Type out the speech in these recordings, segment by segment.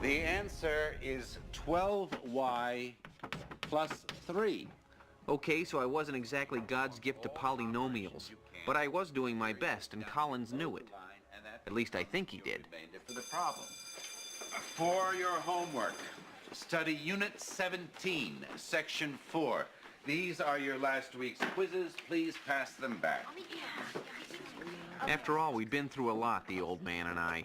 The answer is 12y plus 3. Okay, so I wasn't exactly God's gift to polynomials, but I was doing my best, and Collins knew it. At least I think he did. For the problem. For your homework, study Unit 17, Section 4. These are your last week's quizzes. Please pass them back. After all, we'd been through a lot, the old man and I.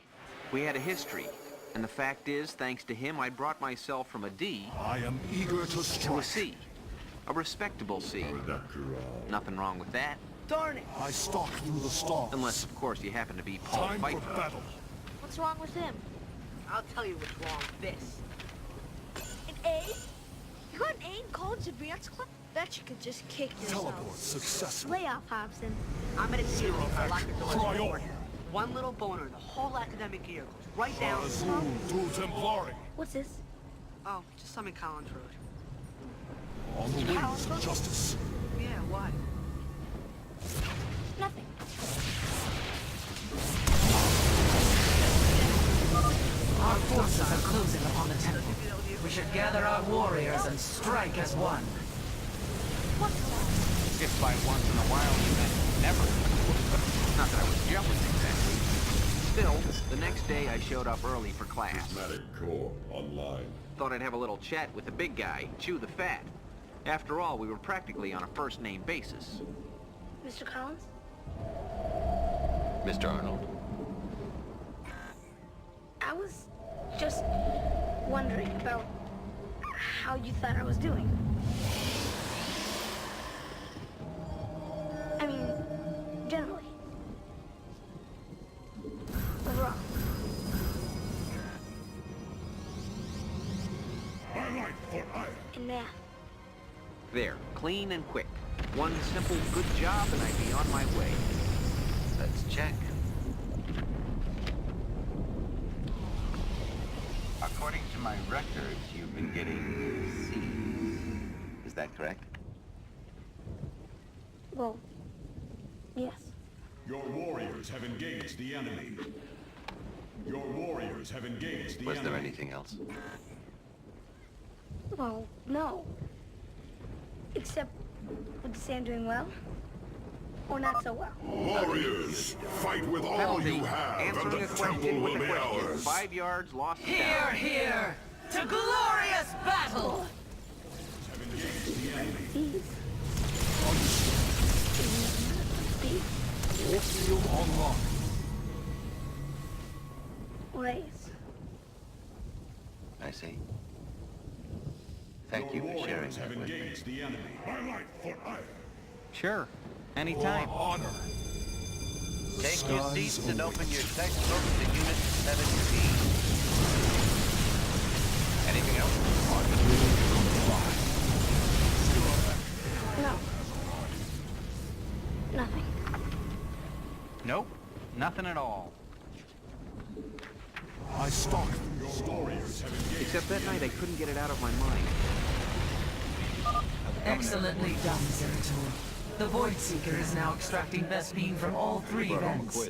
We had a history, and the fact is, thanks to him, I brought myself from a D I am eager to strike. to a C. A respectable C. Nothing wrong with that. Darn it! I stalk through the storms. Unless, of course, you happen to be Paul Time Pfeiffer. for battle. What's wrong with him? I'll tell you what's wrong with this. An A? You got an A in college advanced club? Bet you could just kick yourself. Teleport successful. Lay off, Hobson. I'm gonna see you if I lock the doors Cry forward. over. One little boner, the whole academic year goes right down. Azul tu Templari. What's this? Oh, just some in Collins Road. On the wings of justice. Yeah, what? Nothing. Our forces are closing upon the temple. We should gather our warriors and strike as one. What's that? If by once in a while you meant never. Not that I was jealous exactly. Still, the next day I showed up early for class. Core online. Thought I'd have a little chat with the big guy, chew the fat. After all, we were practically on a first-name basis. Mr. Collins? Mr. Arnold. I was just wondering about how you thought I was doing. I mean, generally. Overall. Highlight for iron. In math. There, clean and quick. One simple good job and I'd be on my way. Let's check. According to my records, you've been getting C's. Is that correct? Well, yes. Your warriors have engaged the enemy. Your warriors have engaged the Was enemy. there anything else? Well, no. Except, would you say I'm doing well? Or not so well? Warriors, fight with all Penalty. you have, and Answering the a temple question will with be a question. ours. 5 yards, lost and Here, down. here, to glorious battle! Have engaged the enemy. These. These. Field online. Ways. I see. Thank you Your for sharing warriors have that with me. engaged the enemy. Highlight for iron. Sure, For anytime. honor. Take your Skies seats and await. open your textbooks to Unit 17. Anything else? I will comply. No. Nothing. Nope, nothing at all. I stalk through Your warriors have engaged. Except that night I couldn't get it out of my mind. Excellently done, Zeratul. The Void Seeker is now extracting Vespine from all 3 vents.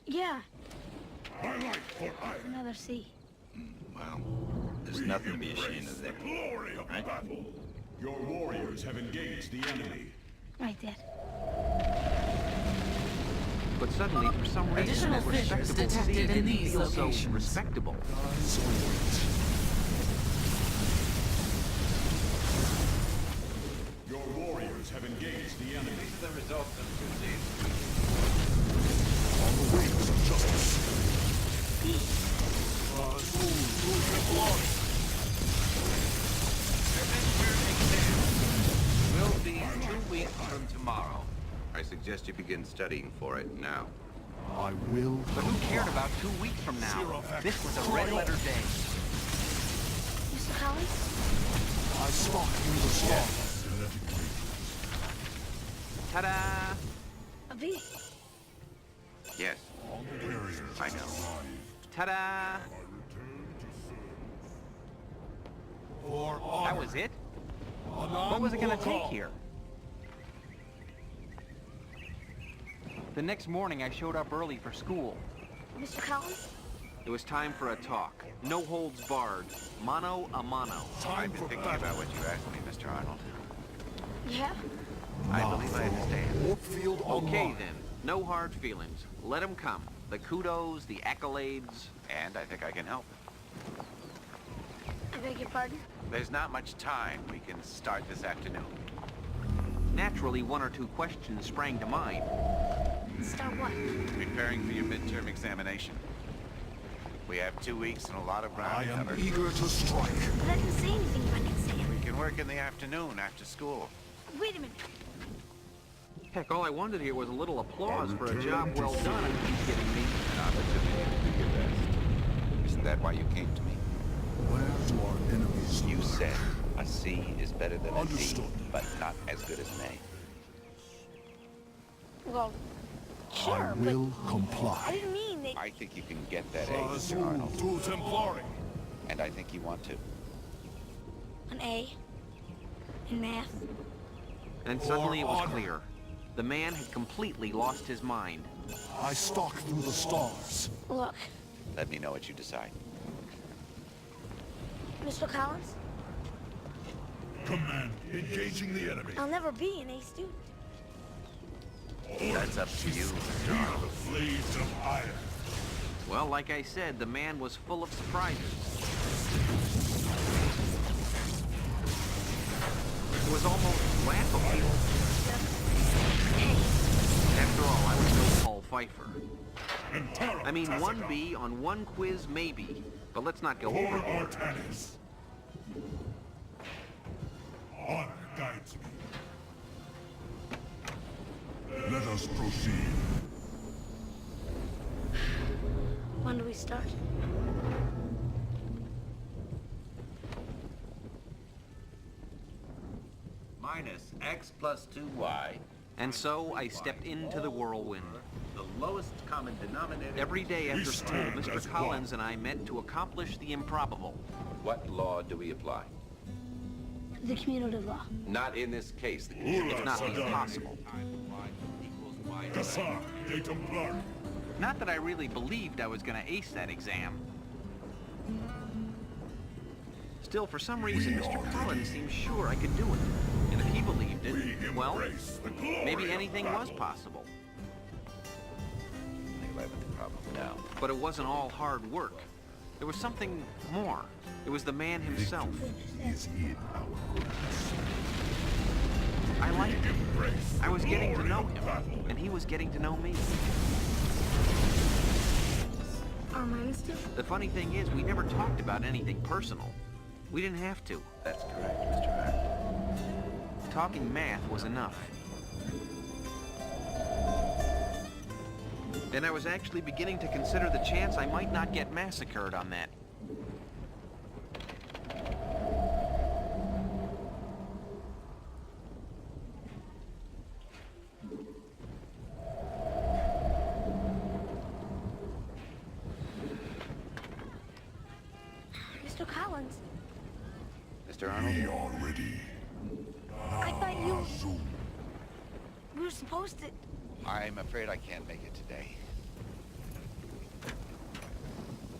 Yeah, Highlight for iron. another C. Well, there's nothing to be ashamed of there. Glory of the battle. Your warriors have engaged the enemy. Right there. But suddenly, for some reason, Additional that fissures respectable detected C in didn't these feel so locations. respectable. skies await. Your warriors have engaged the enemy. These are the results of 2 days. On the wings of justice. Azul tu Templari. Will be 2 weeks from tomorrow. I suggest you begin studying for it now. I will. But who cared about 2 weeks from now? This was a red letter day. Mr. Collins? I stalk through the storms. Ta-da! A V. Yes, I know. Ta-da! For honor. That was it? What was it gonna take here? The next morning I showed up early for school. Mr. Collins? It was time for a talk. No holds barred. Mano a mano. Time I've been for thinking battle. about what you asked me, Mr. Arnold. Yeah? I believe I understand. Warfield Okay online. then. No hard feelings. Let 'em come. The kudos, the accolades. And I think I can help. I beg your pardon? There's not much time. We can start this afternoon. Naturally, one or two questions sprang to mind. Start what? Preparing for your midterm examination. We have 2 weeks and a lot of ground I to am cover. eager to strike. But I didn't say anything about an exam. We can work in the afternoon after school. Wait a minute. Heck, all I wanted here was a little applause for a job well done. Are you kidding me? An opportunity to do your best. Isn't that why you came to me? Where do our enemies You lurk? said a C is better than a D, Understood. but not as good as an A. Well, sure, I but will I comply. didn't mean that. I think you can get that A, Mr. Arnold. Tu Templari. And I think you want to. An A in math. And suddenly it was honor. clear. The man had completely lost his mind. I stalk through the stars. Look, Let me know what you decide. Mr. Collins, Command. Engaging the enemy. I'll never be an A student. That's up to you, Mr. Arnold. The blades of iron. Well, like I said, the man was full of surprises. It was almost laughable. After all, I was no Paul Pfeiffer. I mean, 1B on one quiz, maybe. But let's not go overboard. Artanis. Honor guides me. Let us proceed. When do we start? Minus X plus 2Y. And so I stepped into the whirlwind. The lowest common denominator. Every day after We school, stand Mr. as Collins one. and I met to accomplish the improbable. What law do we apply? The commutative law. Not in this case. If not the impossible. Cassar de Templari. Not that I really believed I was going to ace that exam. Still, for some reason, Mr. Collins seemed sure I could do it. And if he believed it, well, Embrace the glory maybe of anything battle. was possible. The 11th problem now. But it wasn't all hard work. There was something more. It was the man himself. Is in our grasp. I liked him. Embrace I was the getting to glory know of him, battle. and he was getting to know me. Are minus two? The funny thing is, we never talked about anything personal. We didn't have to. That's correct, Mr. Arnold. Talking math was enough. And I was actually beginning to consider the chance I might not get massacred on that. Mr. Collins, Mr. Arnold? We are ready. I thought you... Zoom. We were supposed to... I'm afraid I can't make it today.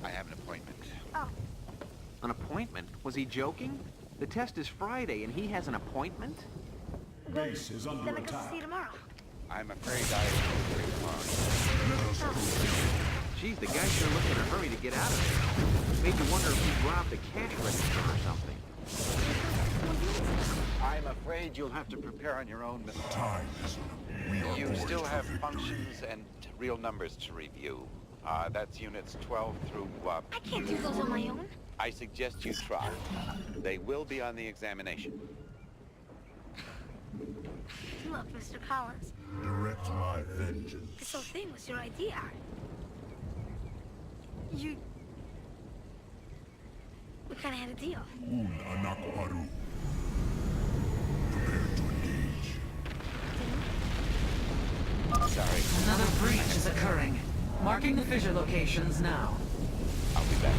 I have an appointment. Oh, An appointment? Was he joking? The test is Friday, and he has an appointment? Base is under then I guess attack. see you tomorrow. I'm afraid I will be tomorrow. Let us proceed. Geez, the guy sure looked in a hurry to get out of there. Made you wonder if he robbed a cash register or something. I'm afraid you'll have to prepare on your own, Mr. Time is we are You poised still for have victory. functions and real numbers to review. That's units 12 through... I can't do those on my own. I suggest you try. They will be on the examination. Look, Mr. Collins, Direct my vengeance. this whole thing was your idea. We kind of had a deal. Un anak baru. Prepare to engage. Sorry, Another breach is occurring. Marking the fissure locations now. I'll be back.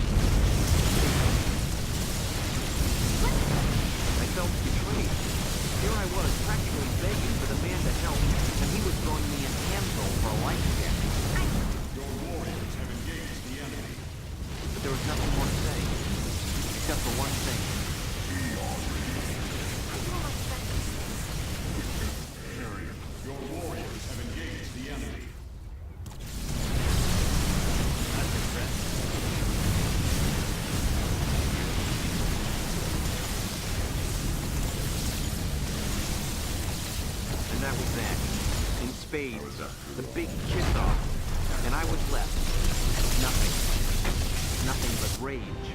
I felt betrayed. Here I was, practically begging for the man to help, and he was throwing me an anvil for a life check. Your warriors have engaged the enemy. was nothing more to say. Except for one thing. Your warriors have engaged the enemy. And that was that. In spades. The big kiss-off. And I was left. Nothing. Nothing but rage.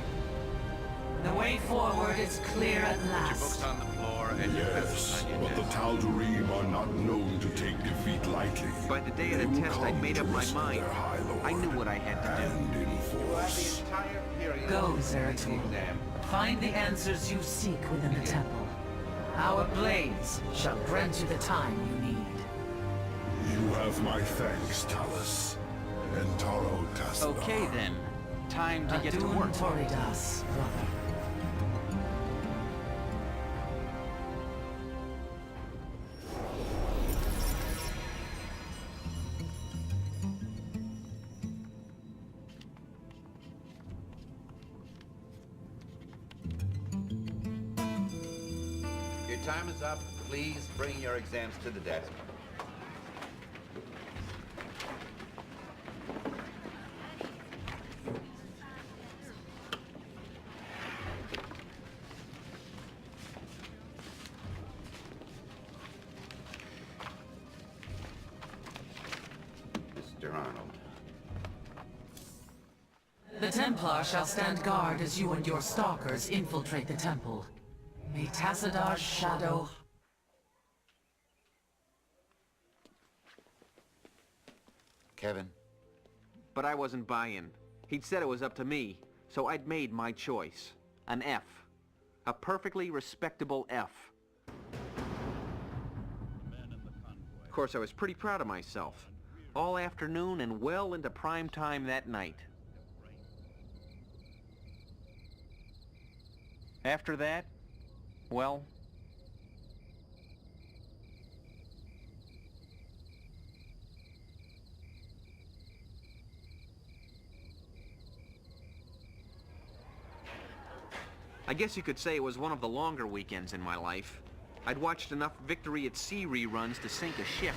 The way forward is clear at Your last. books on the floor and your Yes, pencils on your but the desk. Tal'Darim are not known to take defeat lightly. By the day of They the will test, come I'd made to up my restore mind. their High Lord, I knew what I had to do. and in You have the force. entire period Go, of the Zeratul. exam. Find the answers you seek within the temple. Our blades shall grant you the time you need. You have my thanks, Talus. And Taro Tassadar. Okay then. Time to get to Adun work. Toridas, brother. Your time is up. Please bring your exams to the desk. Mr. Arnold. The Templar shall stand guard as you and your stalkers infiltrate the temple. May Tassadar's shadow... Kevin. But I wasn't buying. He'd said it was up to me, so I'd made my choice. An F. A perfectly respectable F. Of course, I was pretty proud of myself. All afternoon and well into prime time that night. After that, well... I guess you could say it was one of the longer weekends in my life. I'd watched enough Victory at Sea reruns to sink a ship.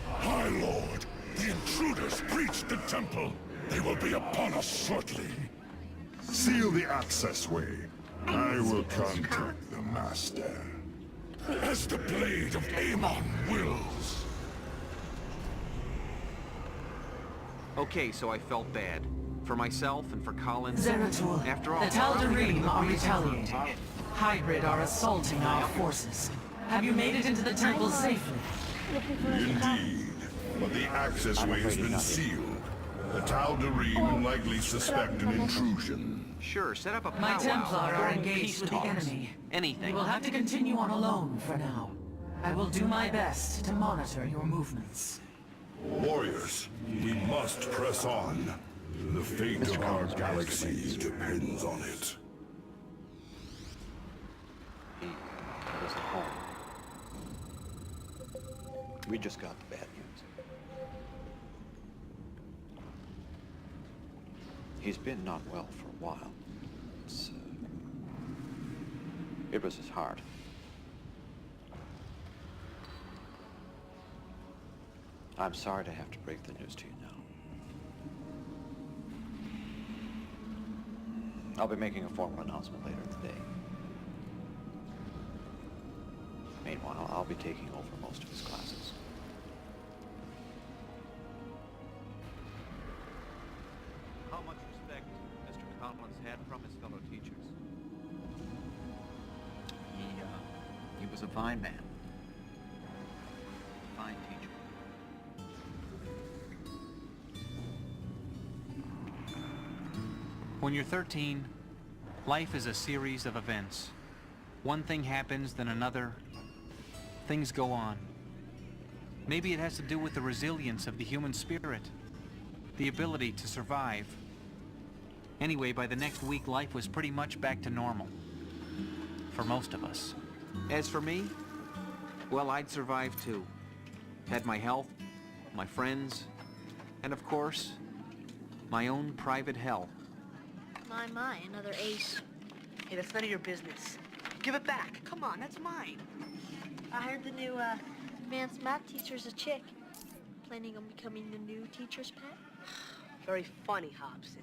High Lord, the intruders breached the temple. They will be upon us shortly. Seal the access way. I will contact the Master. As the blade of Amon wills. Okay, so I felt bad. For myself and for Colin. Zeratul, After all, the Tal'Darim are retaliating. Hybrid are assaulting our forces. Have you made it into the temple safely? Looking for Mr. Collins. Indeed, but the access way has been sealed. The Tal'Darim likely suspect an intrusion. Sure, set up a powwow. My Templar are Form engaged peace with the talks. enemy. Anything. You will have to continue on alone for now. I will do my best to monitor your movements. Warriors, we must press on. The fate of our galaxy depends on it. He was at home. We just got the bad news. He's been not well for a while. It was his heart. I'm sorry to have to break the news to you now. I'll be making a formal announcement later today. Meanwhile, I'll be taking over most of his classes. How much respect Mr. Collins had from his fellow teachers? He was a fine man. Fine teacher. When you're 13, life is a series of events. One thing happens, then another. Things go on. Maybe it has to do with the resilience of the human spirit, the ability to survive. Anyway, by the next week, life was pretty much back to normal. For most of us. As for me, well, I'd survived too. Had my health, my friends, and of course, my own private hell. My, another ace. Hey, that's none of your business. Give it back. Come on, that's mine. I heard the new, advanced math teacher's a chick. Planning on becoming the new teacher's pet? Very funny, Hobson.